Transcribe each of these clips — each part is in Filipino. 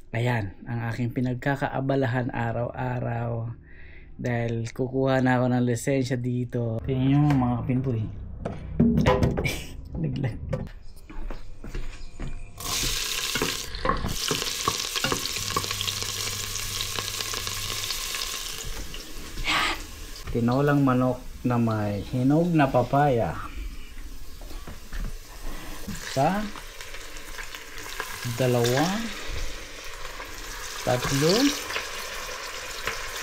Ayan, ang aking pinagkakaabalahan araw-araw dahil kukuha na ako ng lisensya dito. Tingnan nyo mga kapinboy. Naglag. Tinolang manok na may hinog na papaya. Isa, dalawa, tatlo,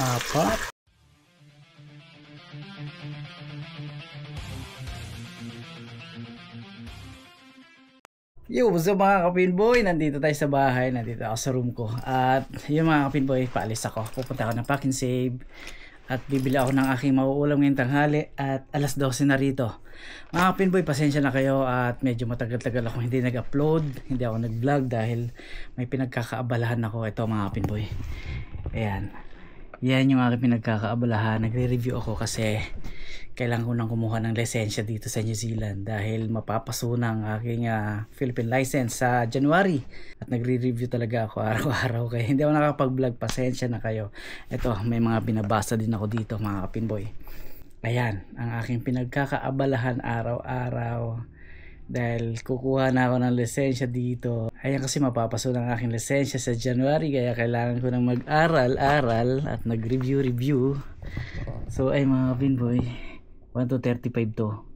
apat. Yo, what's up mga kapinboy? Nandito tayo sa bahay, nandito ako sa room ko. At yung mga kapinboy, paalis ako. Pupunta ako ng Pack 'n Save at bibili ako ng aking mauulam ngayong tanghali at alas 12 na rito. Mga kapinboy, pasensya na kayo at medyo matagal-tagal ako hindi nag-upload, hindi ako nag-vlog dahil may pinagkakaabalahan ako. Ito mga kapinboy, ayan, yan yung aking pinagkakaabalahan. Nagre-review ako kasi kailangan ko nang kumuha ng lisensya dito sa New Zealand dahil mapapaso na ang aking Philippine license sa January. At nagre-review talaga ako araw-araw kaya hindi ako nakapag-vlog, pasensya na kayo. Ito, may mga binabasa din ako dito mga kapinboy. Ayan, ang aking pinagkakaabalahan araw-araw dahil kukuha na ako ng lisensya dito. Ayan, kasi mapapaso ng aking lisensya sa January kaya kailangan ko nang mag-aral at nag-review. So ay mga kapinboy, 1 to 35 to.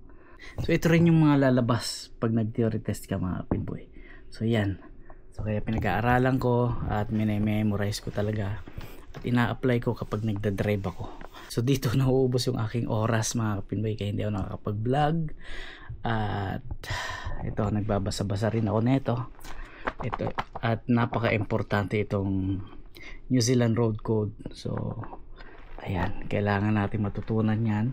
So ito rin yung mga lalabas pag nag-theory test ka mga kapinboy. So yan. So kaya pinag-aaralan ko at minmemorize ko talaga. At ina-apply ko kapag nagda-drive ako. So dito nauubos yung aking oras mga kapinboy kaya hindi ako nakakapag-vlog. At ito, nagbabasa-basa rin ako nito. Ito, at napaka-importante itong New Zealand Road Code. So ayan, kailangan natin matutunan yan.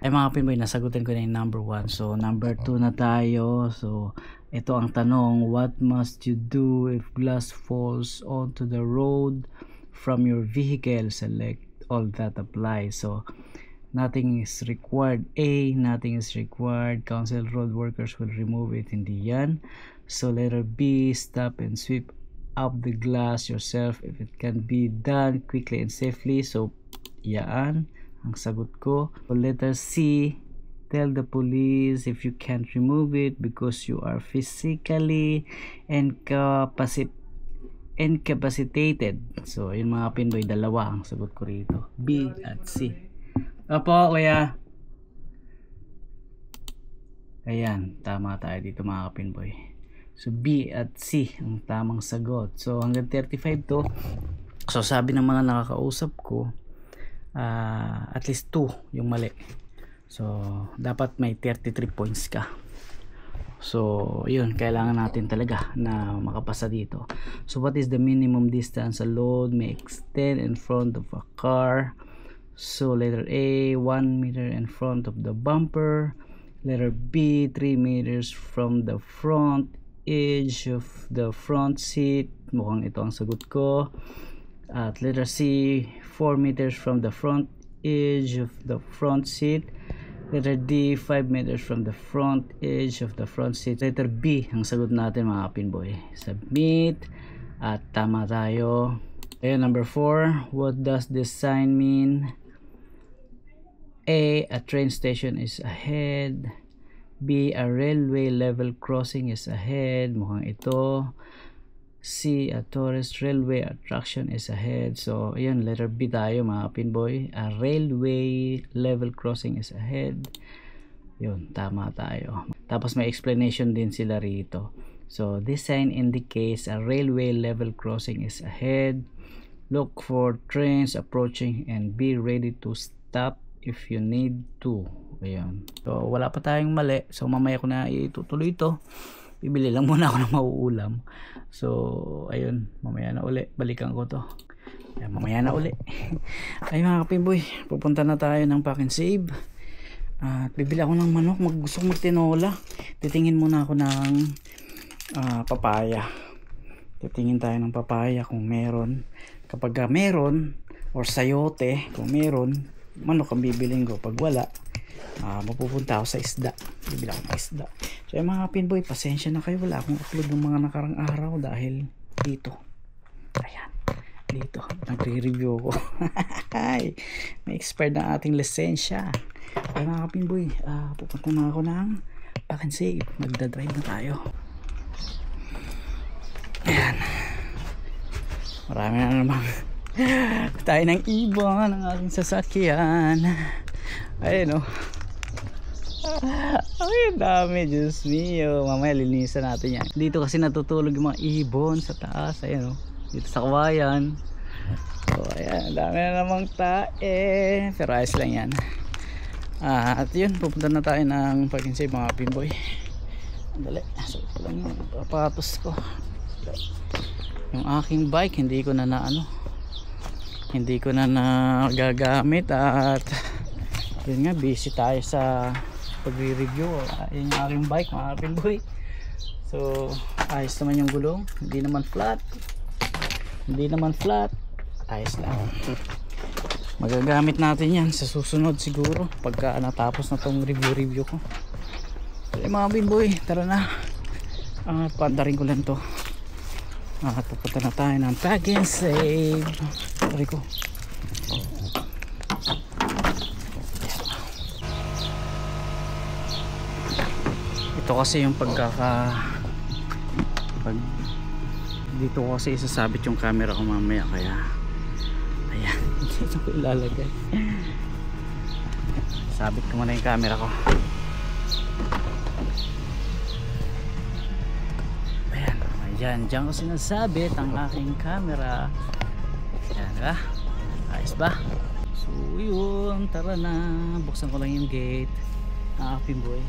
Ay mga kapinboy, nasagutin ko na yung number 1. So number 2 na tayo. So ito ang tanong, what must you do if glass falls onto the road from your vehicle? Select all that apply. So nothing is required. A, nothing is required. Council road workers will remove it. Hindi yan. So letter B, stop and sweep up the glass yourself if it can be done quickly and safely. So yan ang sagot ko. So letter C, tell the police if you can't remove it because you are physically incapacitated. So yun mga pinboy, dalawa ang sagot ko rito, B at C. Opo kuya. Ayan, tama tayo dito mga kapinboy. So B at C ang tamang sagot. So hanggang 35 to. So sabi ng mga nakakausap ko, at least 2 yung mali. So dapat may 33 points ka. So yun, kailangan natin talaga na makapasa dito. So what is the minimum distance a load may extend in front of a car? So letter A, 1 meter in front of the bumper. Letter B, 3 meters from the front edge of the front seat. Mukhang ito ang sagot ko. At letter C, 4 meters from the front edge of the front seat. Letter D, 5 meters from the front edge of the front seat. Letter B ang sagot natin mga kapinboy. Submit. At tama tayo. Ayan, number 4. What does this sign mean? A train station is ahead. B, a railway level crossing is ahead. Mukhang ito. C, a tourist railway attraction is ahead. So ayan, letter B tayo mga pinboy. A railway level crossing is ahead. Yun, tama tayo. Tapos may explanation din sila rito. So this sign indicates a railway level crossing is ahead. Look for trains approaching and be ready to stop if you need to. Ayan. So wala pa tayong mali. So mamaya ko na itutuloy ito. Bibili lang muna ako ng mauulam. So ayun, mamaya na uli, balikan ko to. Ayan, mamaya na uli. Ay mga kapinboy, pupunta na tayo ng Pack 'n Save. At bibili ako ng manok. Gusto ko magtinola. Titingin muna ako ng papaya. Titingin tayo ng papaya kung meron. Kapag meron, or sayote kung meron, manok ang bibiling ko. Pag wala, mapupunta ako sa isda. Bibili ako ng isda. So mga pinboy, pasensya na kayo, wala akong upload ng mga nakarang araw dahil dito. Ay, dito. Nagre-review ko. May expired na ating lisensya. Ay mga kapinboy, pupunta na ako ng Pack and Save. Magdadrive na tayo. Ayan. Marami na naman tayo ng ibon ng aking sasakyan. Ayun o. Ay, dami, Diyos mio. Mamaya linisan natin yan. Dito kasi natutulog yung mga ibon sa taas. Ayan o, dito sa kawayan. So ayan, dami na namang tae. Pero ayos lang yan. At yun, pupunta na tayo ng Pack and Save mga pinboy. Dali, so ito lang yung papatos ko. Yung aking bike hindi ko na hindi ko na nagagamit. At yun nga, busy tayo sa pagre-review. Yun yung aking bike mga pinboy. So ayos naman yung gulong, hindi naman flat, ayos lang. Magagamit natin yan sa susunod siguro pagka natapos na tong review ko. So mga pinboy, tara na. Pandarin ko lang to. Pupunta na tayo ng Pack and Save. Sorry ko. Ito kasi yung dito ko kasi isasabit yung camera ko mamaya, kaya ayan, dito ko ilalagay. Sabit ko muna yung camera ko. Ayan, dyan ko sinasabit ang aking camera. Ayan, diba? Ayos ba? So yun, tara na. Buksan ko lang yung gate ng aking boy.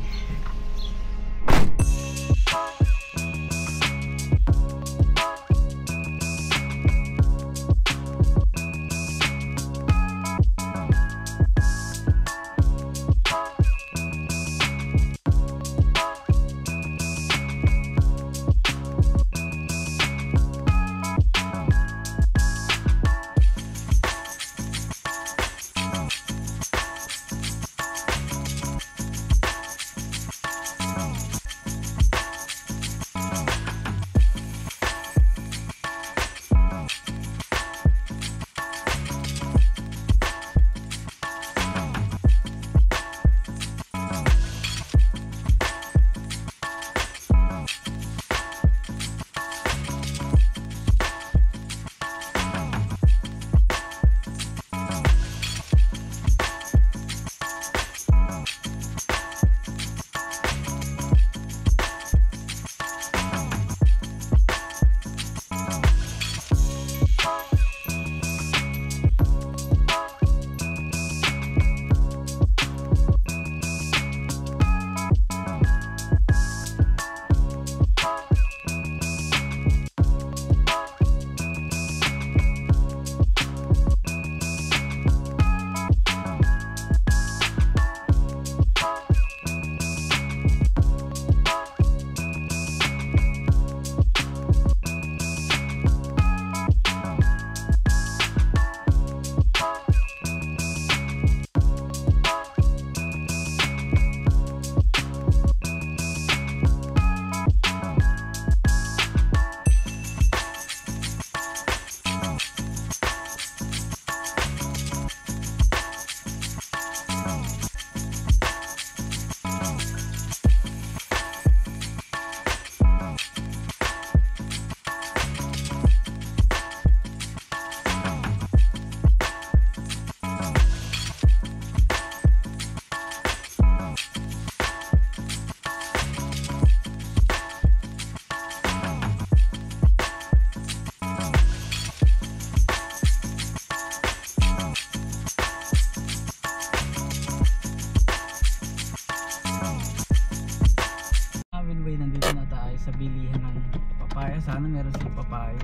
Sa bilihan ng papaya. Sana meron silang papaya.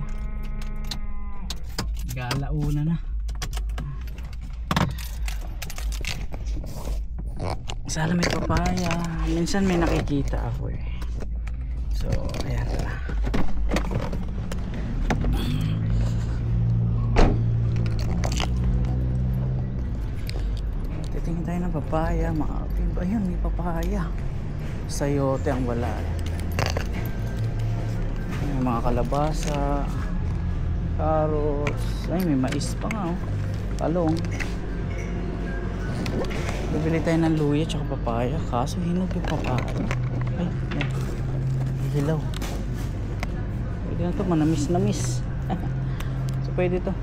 Galauna na. Sana may papaya. Minsan may nakikita ako eh. So ayan, tara. Titingin tayo ng papaya. Ayun, may papaya. Sayote ang wala. May mga kalabasa. carrots. Ay, may mais pa nga, oh. Talong. Bibili tayo ng luya tsaka papaya, kaso hinog yung papaya. Ay, hilaw. Pwede na to, manamis-namis. So pwede to.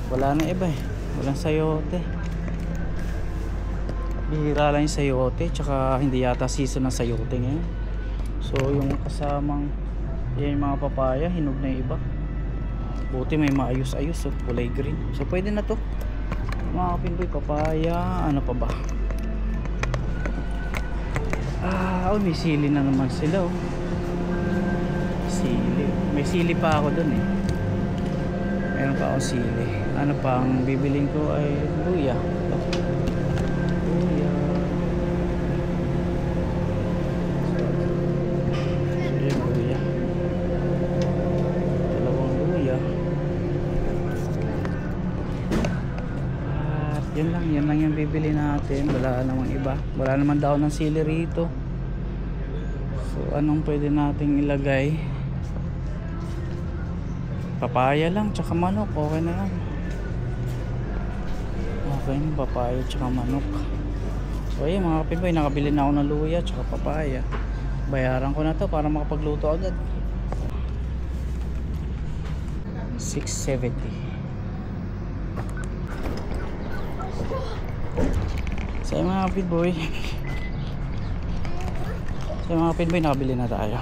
Wala na iba eh, walang sayote. Bihira lang yung sayote, tsaka hindi yata season ng sayote ngayon. So yung kasamang yan, yung mga papaya, hinog na yung iba. Buti may maayos-ayos, so kulay green. So pwede na to mga kapinboy. Papaya, ano pa ba? May sili na naman sila, oh. Sili, may sili pa ako dun eh. Meron pa akong sili. Ano pa ang bibiling ko ay luya. Luya. Luya. Dalawang luya. At yan lang yung bibili natin. Wala namang iba. Wala naman daw ng sili rito. So anong pwede nating ilagay? Papaya lang tsaka manok, okay na yan. Okay, papaya tsaka manok. So ayun mga kapitbahay, nakabili na ako ng luya tsaka papaya. Bayaran ko na to para makapagluto agad. 670. So ayun mga kapitbahay, nakabili na tayo.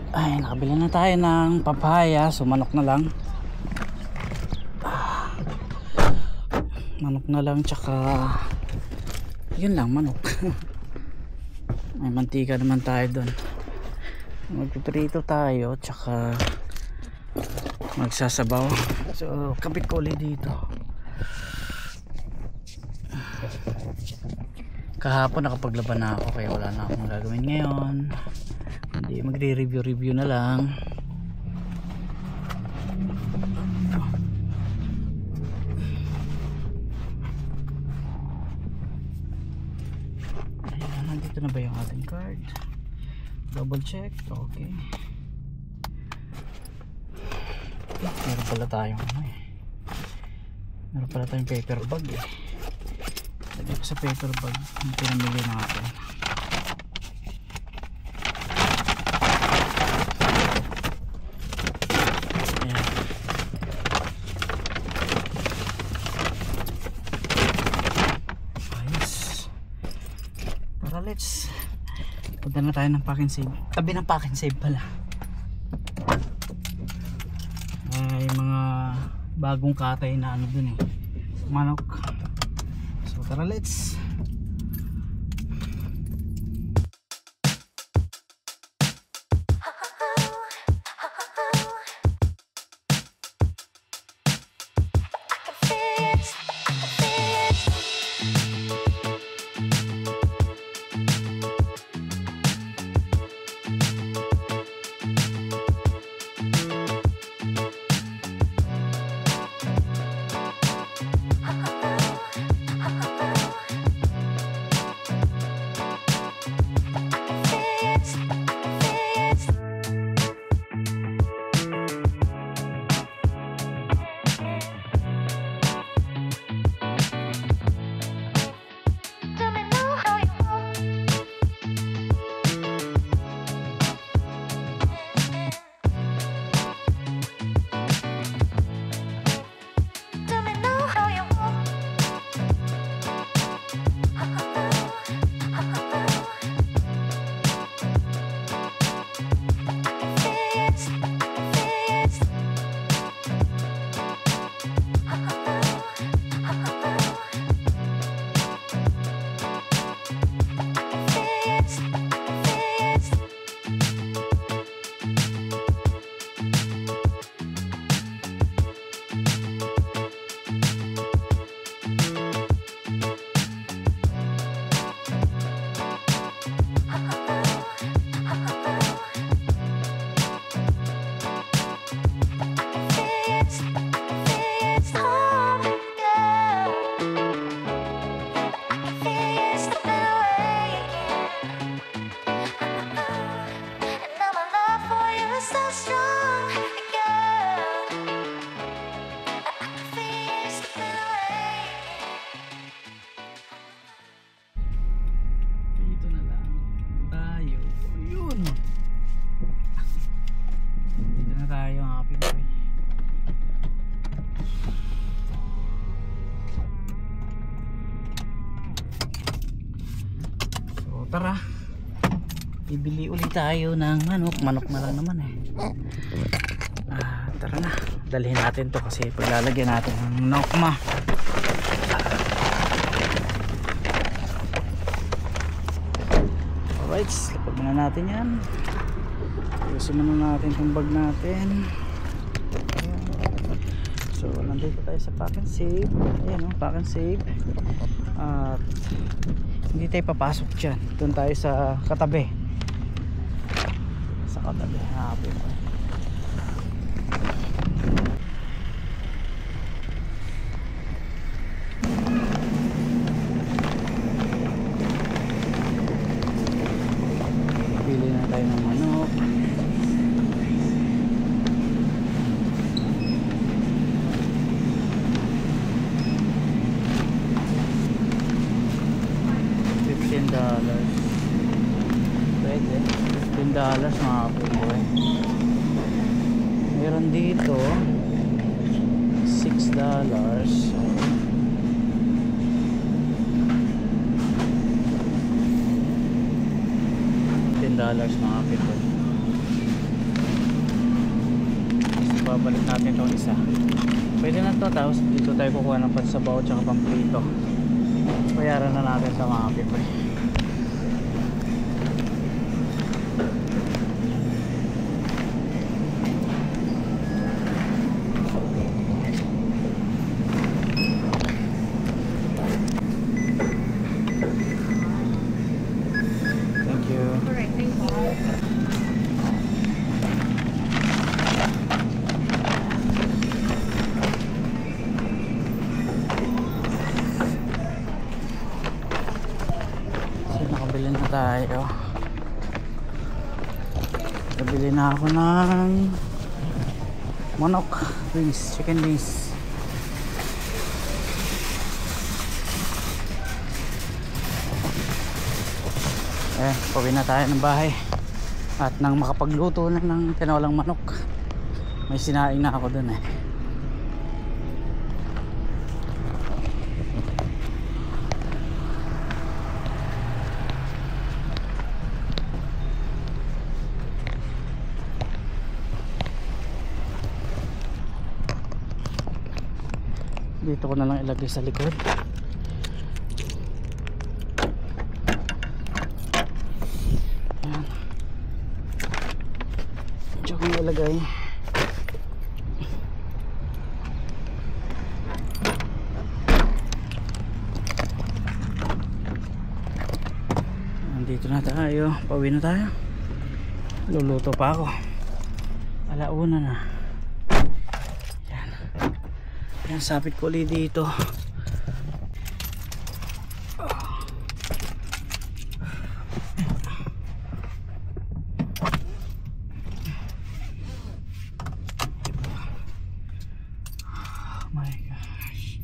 Ay, nakabili na tayo ng papaya. So manok na lang. Manok na lang, tsaka yun lang, manok. May mantika naman tayo doon. Magpiprito tayo, tsaka magsasabaw. So kapit ko ulit dito. Kahapon nakapaglaban na ako, kaya wala na akong gagawin ngayon. Hindi, magre-review na lang. Ayan, nandito na ba yung ating card? Double check, okay. Meron pala tayong meron pala tayong paper bag eh. Lagay ko sa paper bag yung pinamili natin. Let's punta na tayo ng Pack and Save. Tabi ng Pack and Save pala ay mga bagong katay na ano dun eh, manok. So tara, let's. bibili ulit tayo ng manok na lang naman eh. Tara na, dalhin natin to kasi paglalagyan natin ng nokma. Alright, lapag muna natin yan. Ayusin muna natin itong bag natin. Ayan. So nandito tayo sa Pack and Save. Ayan o, Pack and Save. At hindi tayo papasok dyan, doon tayo sa katabi. Sa katabi, hanapin ko. Pili na tayo ng manok. $15. Pwede. $15 mga kapoy. Meron dito $6. $10 mga kapoy. Babalik natin itong isa. Pwede na to, tapos dito tayo kukuha ng pansabaw at pamprito. Bayaran na natin sa mga kapoy. Nakabili na tayo. Nabili na ako ng manok wings, chicken wings. Pauwi na tayo ng bahay at nang makapagluto na ng tinolang manok. May sinaing na ako dun eh. Dito ko na lang ilagay sa likod. Ayan. Diyan ko ilagay. Nandito na tayo. Pauwi na tayo. Luluto pa ako. Alauna na. Yan, sapit ko ulit dito. Oh my gosh.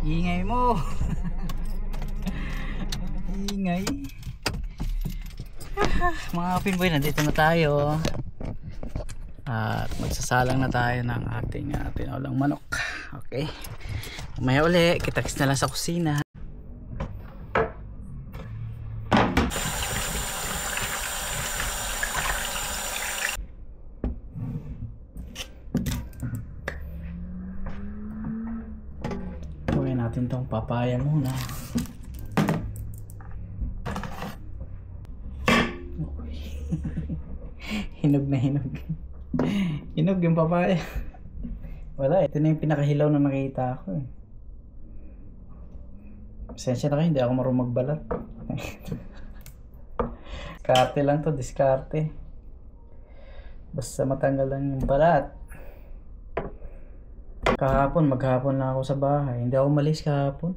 Ingay mo. Ingay. Mga kapinboy, nandito na tayo. At magsasalang na tayo ng ating tinolang manok. Okay. Mamaya uli, kita-kits na lang sa kusina. Huwag natin tong papaya muna. Hinog na hinog. Hinog yung papaya. Wala, ito na yung pinakahilaw na nakita ko eh. Pasensya na kayo, hindi ako marunong magbalat. Diskarte lang to, diskarte. Basta matanggal lang yung balat. Maghapon na ako sa bahay. Hindi ako umalis kahapon.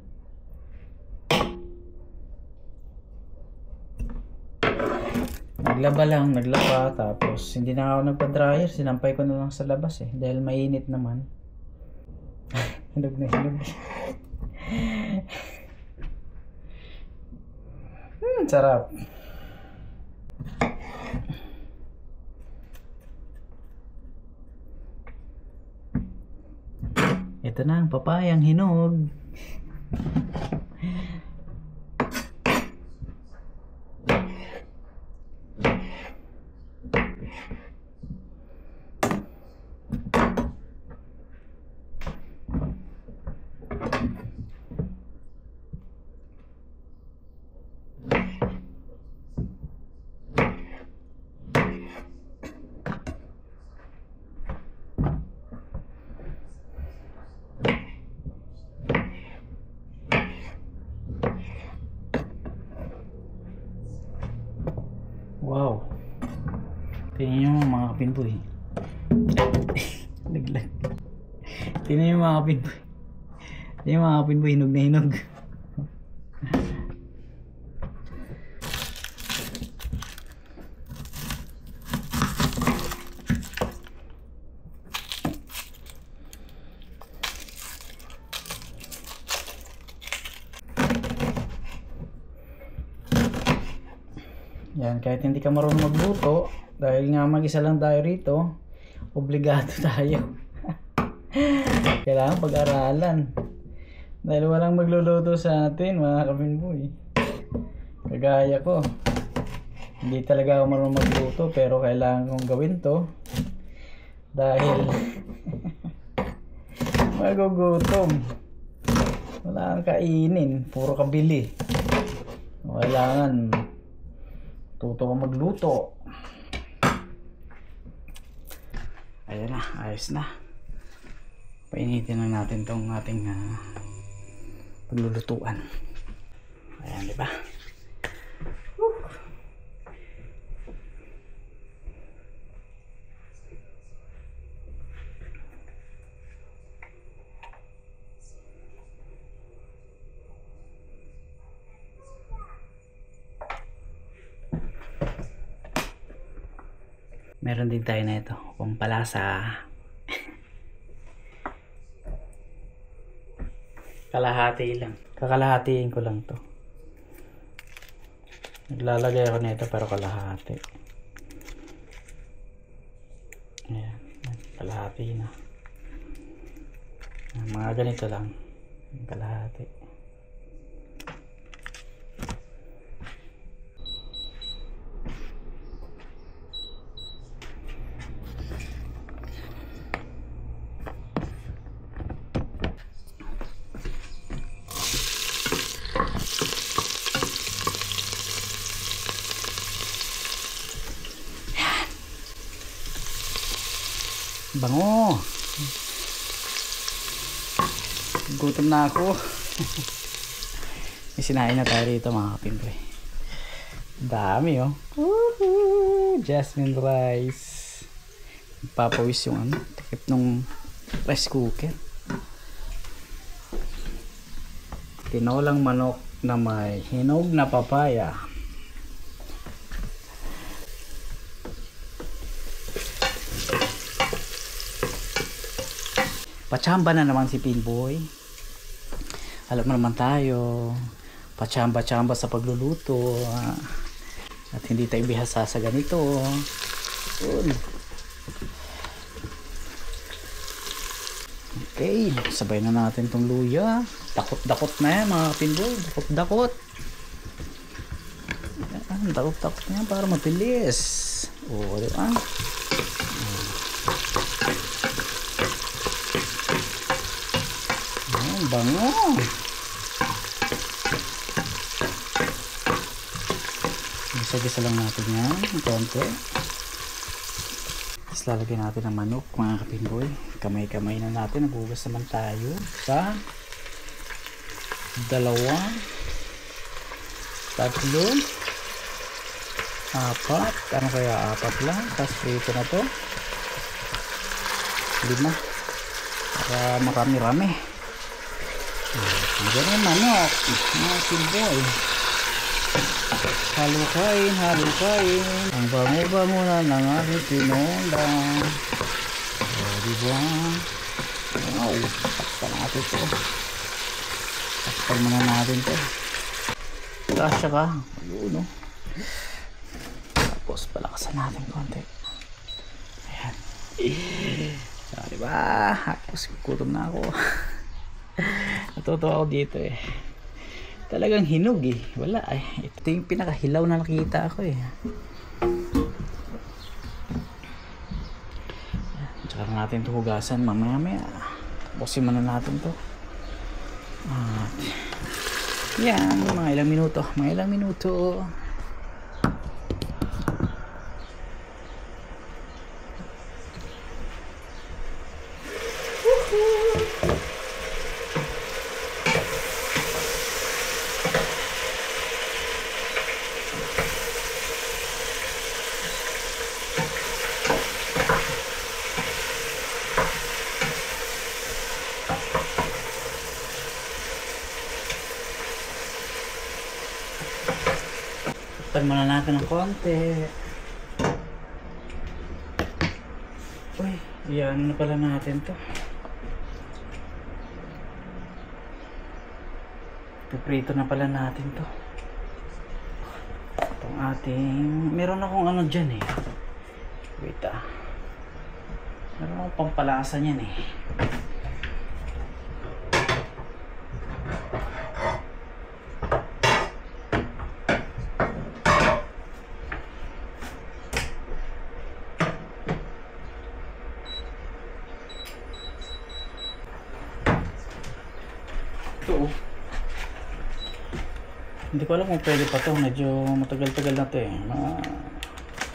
Naglaba. Tapos hindi na ako nagpa-dryer. Sinampay ko na lang sa labas eh. Dahil mainit naman. Hinog na hinog. Sarap. Ito na ang papayang hinog. Wow. Tingnan nyo mga kapinboy. Laglag. Tingnan nyo mga kapinboy. Tingnan nyo mga kapinboy, hinog na hinog. Yan, kahit hindi ka marunong magluto, dahil nga mag-isa lang tayo rito, obligado tayo. Kailangan pag-aralan. Dahil walang magluluto sa atin, mga kapinboy. Kagaya ko. Hindi talaga ako marunong magluto, pero kailangan kong gawin to. Dahil magugutom. Wala kang kainin, puro kabili. Kailangan tuto ko magluto. Ayan na, ayos na. Painitin na natin tong ating paglulutuan. Ayan, di ba? Meron din tayo na ito, pampalasa. Kalahati lang. Kakalahatiin ko lang to. Naglalagay ako nito pero kalahati. Ayan, kalahati na. Mga ganito lang. Kalahati. Bango. Gutom na ako. May sinain na tayo rito mga kapinboy. Dami oh. Jasmine rice. Papawis yung takip nung rice cooker. Tinolang manok na may hinog na papaya. Pachamba na naman si Pinboy. Alam mo naman tayo, pachamba-chamba sa pagluluto. At hindi tayo bihasa sa ganito. Okay, sabay na natin tong luya. Dakot-dakot na yan mga kapinboy. Dakot-dakot. Dakot-dakot na yan para mabilis. O, diba? Bango. Isa-gisa lang natin yan konti. Tapos lalagyan natin ang manok mga kapinboy. Kamay-kamay na natin. Nagugas naman tayo sa 2, 3, 4, 4. Ano kaya 4 lang? Tapos prito na to 5 para marami-rami. Ganyan yung manok mga kapinboy. Halukain, halukain. Ang bango-bango na ng aking tinola. O, diba? Wow, takpan natin ito. Takpan muna natin ito. Kasya ka. Ayun, no? Tapos palakasan natin konti. Ayan. So, diba? Tapos kukutom na ako. Natutuwa ako dito eh. Talagang hinog eh. Wala eh. Ito yung pinakahilaw na nakita ako eh. Tsaka natin ito hugasan mamaya-maya. Tapusin muna natin ito. At yan, mga ilang minuto. Mga ilang minuto. Takpan muna natin ng konti. Uy, yan na pala natin to. Piprito na pala natin to. Itong ating... Meron akong ano dyan eh. Wait ah. Meron akong pampalasa niyan eh. Hindi ko alam kung pwede pa to. Medyo matagal-tagal na to eh.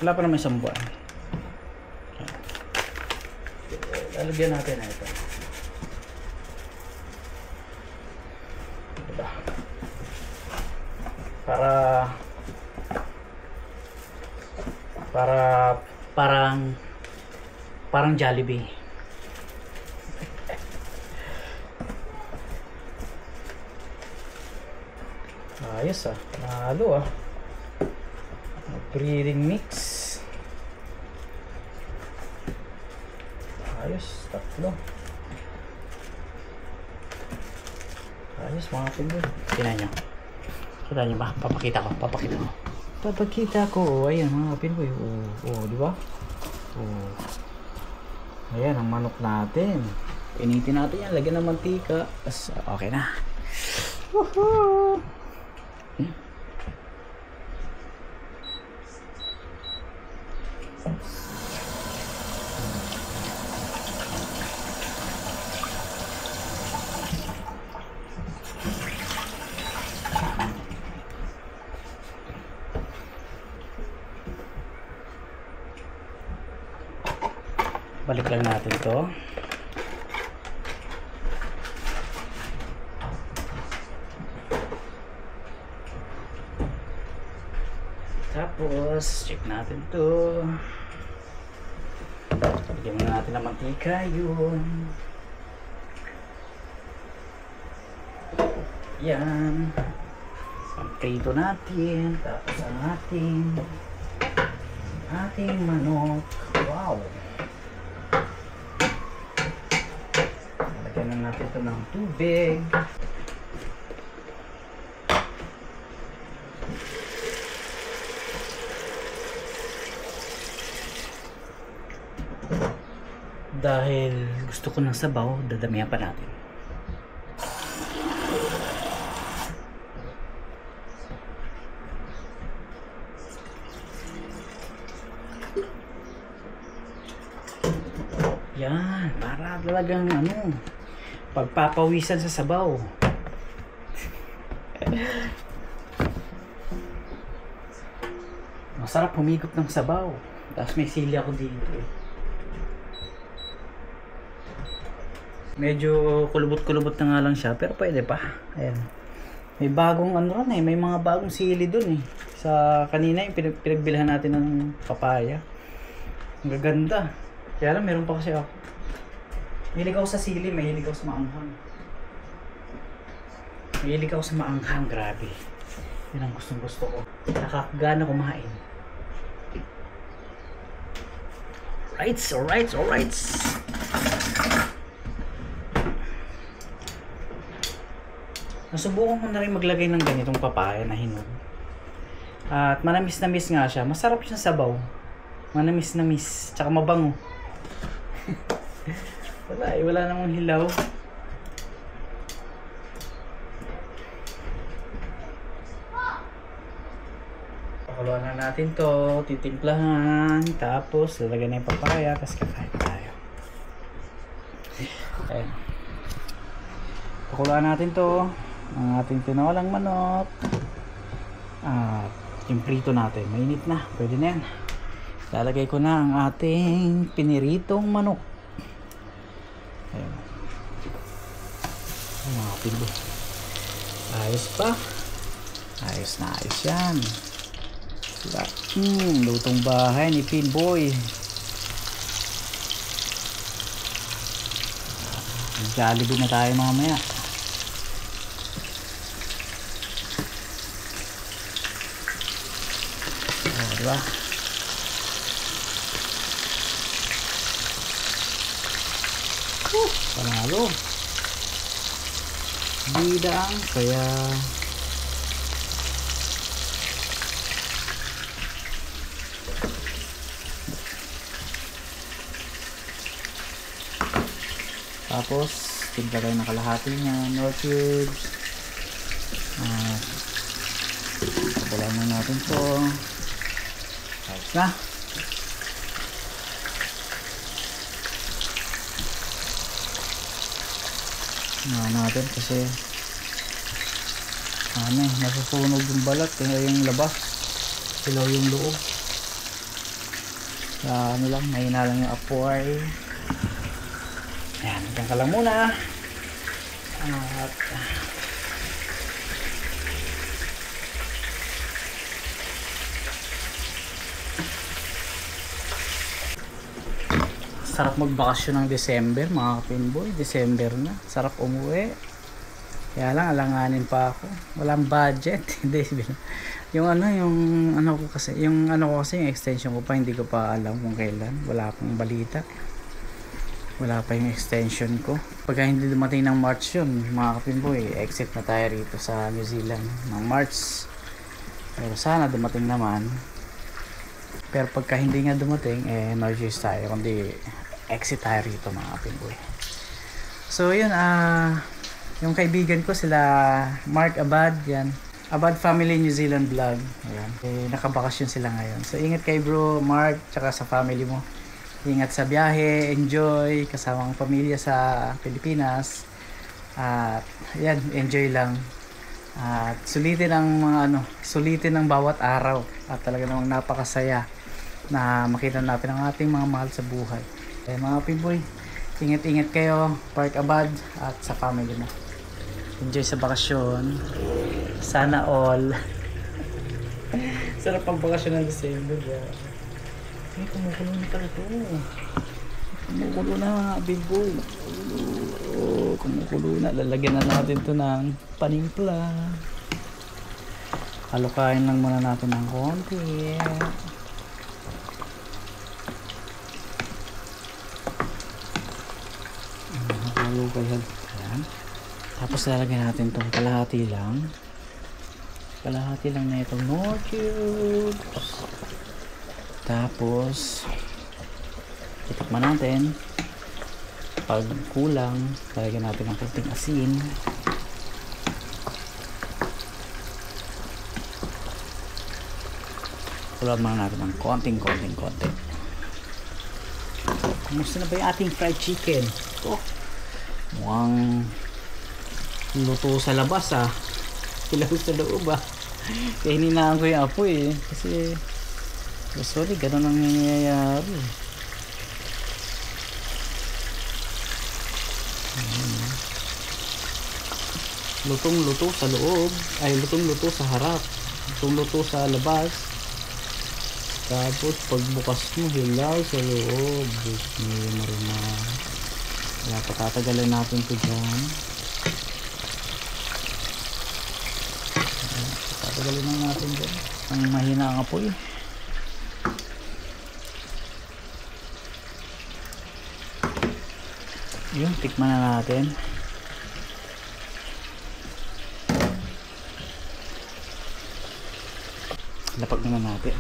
Wala pa naman isang buwan. Lalagyan natin na ito. Diba? Parang Jollibee. Ayos ah, panalo ah. Breeding mix. Ayos, 3. Ayos mga pinboy. Tingnan nyo. Kita nyo ba? Papakita ko. Ayan mga pinboy. Oh, di ba? Oh. Ayan ang manok natin. Initin natin yan. Lagyan ng mantika. Okay na. Woohoo! Balik lang natin to. Tapos check natin to. Lagyan na natin ng mantika yun. Yan. Pamprito natin. Tapos ang ating manok. Wow. Lagyan na natin ito ng tubig. dahil gusto ko ng sabaw, dadamihan pa natin. Yan, para talagang pagpapawisan sa sabaw. Masarap humigop ng sabaw. Tapos may sili ako dito eh. Medyo kulubot-kulubot na nga lang siya, pero pwede pa. Ayan. May bagong may mga bagong sili dun eh. Sa kanina yung pinagbilhan natin ng papaya. Ang gaganda. Kaya lang meron pa kasi ako. Mahilig ako sa sili, mahilig ako sa maanghang. Mahilig ako sa maanghang, grabe. Yun ang gustong gusto ko. Nakakagana kumain. Alright. Nasubukan ko na rin maglagay ng ganitong papaya na hinog. At manamis-namis nga siya. Masarap siyang sabaw. Manamis-namis. Tsaka mabango. Wala namang hilaw. Pakuluan na natin to, titimplahan, tapos lalagyan na yung papaya, tapos kakain tayo. Ayan. Pakuluan natin to, ang ating tinolang manok. At yung prito natin, mainit na, pwede na yan. Lalagay ko na ang ating piniritong manok. Ayan. Mga pindo. Ayos pa. Ayos na ayos yan. Lutong bahay ni Pinboy. Jollibee na tayo mamaya. Diba? Panalo. Bidang kaya tapos timpla tayo ng kalahati niya, no cubes. Tabulan na natin to. Ayos na. Natin kasi nasusunog yung balat, yung labas, silaw yung loob. Lang, mahina lang yung apoy. Ayan, hanggang ka lang muna. At sarap magbakasyon ng December, mga Pinboy. December na, sarap umuwi. Kaya lang alanganin pa ako, walang budget. Hindi, yung ko kasi yung extension ko pa, hindi ko pa alam kung kailan. Wala pang balita, wala pa yung extension ko. Pagka hindi dumating ng March yun, mga Pinboy, exit na tayo rito sa New Zealand ng March. Pero sana dumating naman. Pero pagka hindi nga dumating, no choice tayo kundi exit tayo rito, mga Pinboy. So yun, yung kaibigan ko sila Mark Abad, yan, Abad Family New Zealand Vlog, ayan, nakabakasyon sila ngayon. So ingat kay bro Mark, tsaka sa family mo. Ingat sa biyahe, enjoy kasama ang pamilya sa Pilipinas. At yan, enjoy lang. At sulitin ang bawat araw. At talaga namang napakasaya na makita natin ang ating mga mahal sa buhay. Kaya mga Pinboy, ingat-ingat kayo, Park Abad at sa family mo. Enjoy sa bakasyon. Sana all. Sarap pang bakasyon ng December. Ay, kumukulo na pala ito. Kumukulo na, big boy. Kumukulo na. Lalagyan na natin ito ng panimpla. Halukain lang muna natin ng konti. Ayan. Tapos lalagyan natin itong kalahati lang na itong no cubes. Tapos itakman natin Kapag kulang, lalagyan natin ng kunting asin. Kulang muna natin ng konti. Kumusta na ba yung ating fried chicken? Ito, mukhang luto sa labas hilaw sa loob kaya hininaan ko yung apoy kasi sorry, ganun ang nangyayari. Lutong luto sa loob, ay lutong luto sa harap, lutong luto sa labas, tapos pagbukas mo hilaw sa loob. Hindi marunong. Kaya patatagalan natin ito dyan. Patatagalan na natin dyan ang mahina ang apoy. Yun, tikman na natin. Lapag naman natin.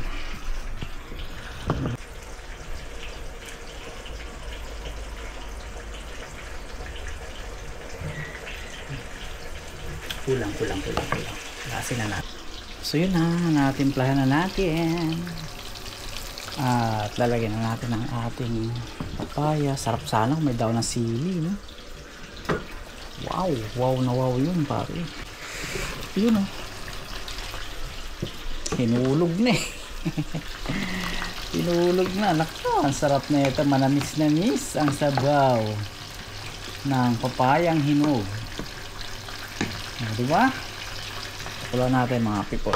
Kulang. Lasin na natin. So yun na, natimplahan na natin. At lalagyan na natin ang ating papaya. Sarap sana kung may daw ng sili, no? Wow na wow yun, pare. Yun, oh. Hinulog na Hinulog na. Naku, ang sarap na ito. Manamis-namis ang sabaw ng papayang hinog. Diba? Kulang natin mga people.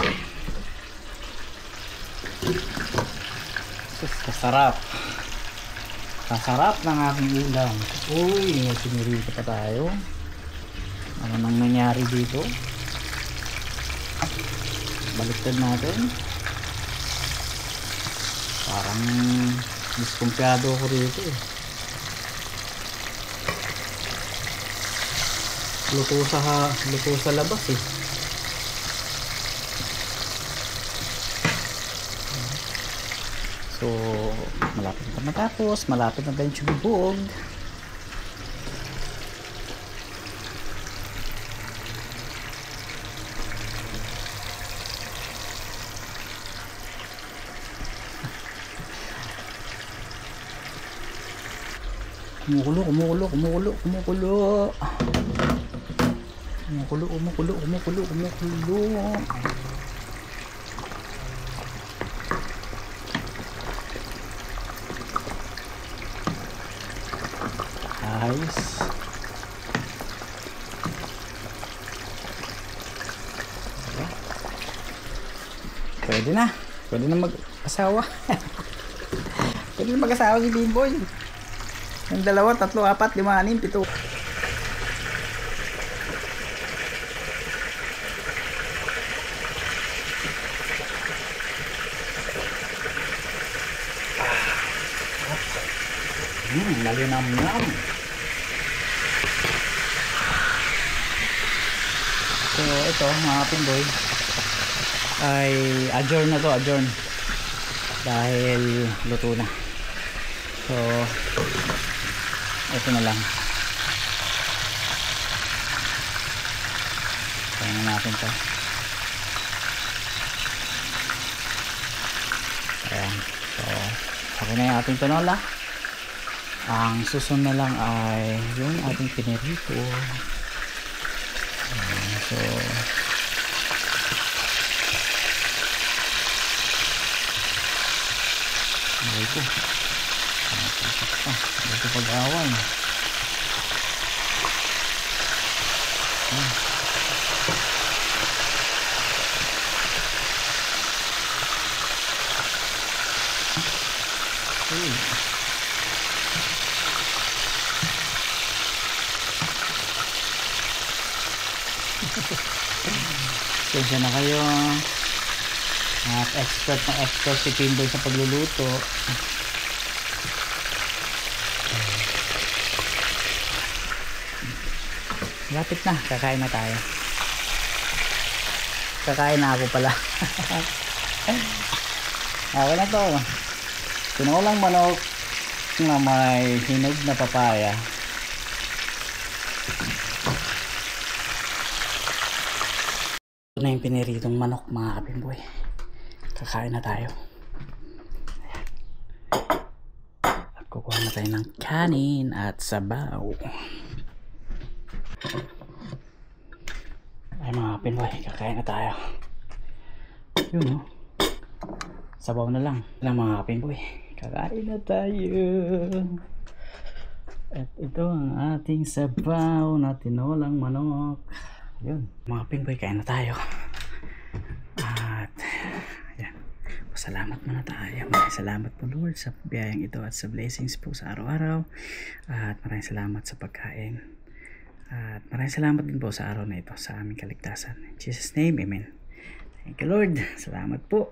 Kasarap. Kasarap ng aking ulam. Uy, sinirito pa tayo. Ano nang nangyari dito? Baliktad natin. Parang diskumpiyado ako rito luto sa labas So malapit na matapos, malapit na tayong sumibog. Kumukulo. Ayos. Pwede na mag-asawa. Pwede na mag-asawa si Bimboy. Yung 2, 3, 4, 5, 6, 7. Malinamnam. So ito mga Pimboy ay adjourn na to, dahil luto na. So ito na lang. Kaya na natin to. Ayan. So okay na yung ating tinola. Ang susunod na lang ay yung ating pinirito. So ito pag-awan. Kaya na kayo at expert si Pimboy sa pagluluto. Lapit na, kakain na tayo. Kakain na ako pala. Okay na to. Tinolang manok na may hinog na papaya Ito na yung piniritong manok mga kapimboy. Kakain na tayo. At kukuha na tayo ng kanin at sabaw. Ay mga kapimboy, kakain na tayo. Yun, no? Sabaw na lang. Mga kapimboy, kakain na tayo. At ito ang ating sabaw na tinolang manok. Yun, mga kapimboy, kain na tayo. At yan, salamat muna tayo. Maraming salamat po Lord sa biyayang ito at sa blessings po sa araw-araw. At maraming salamat sa pagkain. At maraming salamat din po sa araw na ito, sa aming kaligtasan. In Jesus' name, Amen. Thank you Lord. Salamat po.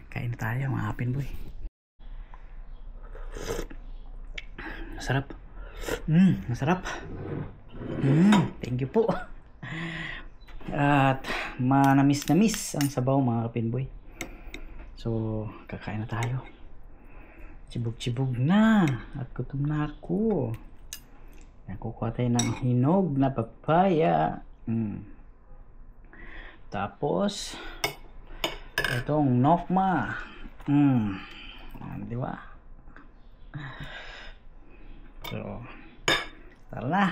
Kain na tayo mga kapimboy. Masarap. Masarap. Thank you po. At manamis-namis ang sabaw mga kapimboy. So, kakain na tayo. Chibog-chibog na. At gutom na ako. Kukuha tayo ng hinog na papaya. Tapos, itong nokma. Di ba? So, tara na.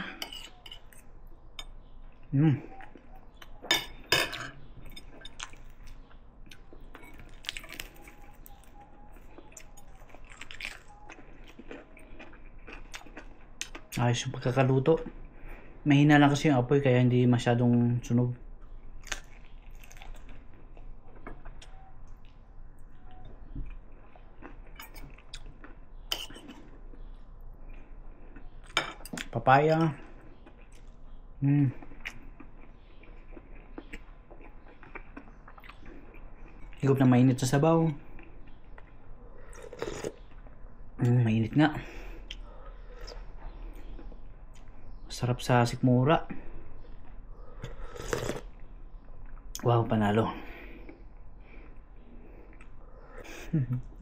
Ayos yung pagkakaluto. Mahina lang kasi yung apoy kaya hindi masyadong sunog. Papaya. Higop na mainit sa sabaw. Mainit nga. Sarap sa sikmura. Wow, panalo.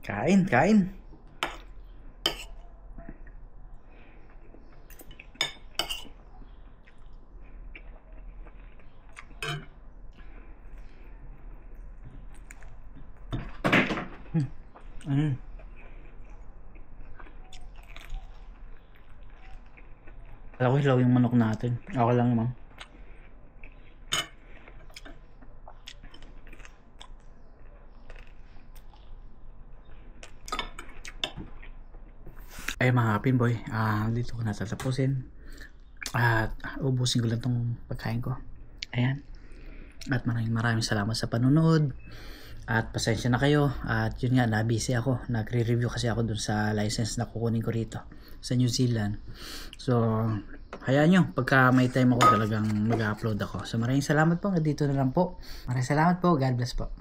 Kain. Alam ko hilaw yung manok natin. Ako lang naman. Ay mga kapimboy, dito ko natatapusin. At ubusin ko lang tong pagkain ko. Ayan. At maraming salamat sa panunod. At pasensya na kayo. At yun nga, na-busy ako. Nagre-review kasi ako dun sa license na kukunin ko rito sa New Zealand. So, hayaan nyo. Pagka may time ako talagang mag-upload ako. So, maraming salamat po. Dito na lang po. Maraming salamat po. God bless po.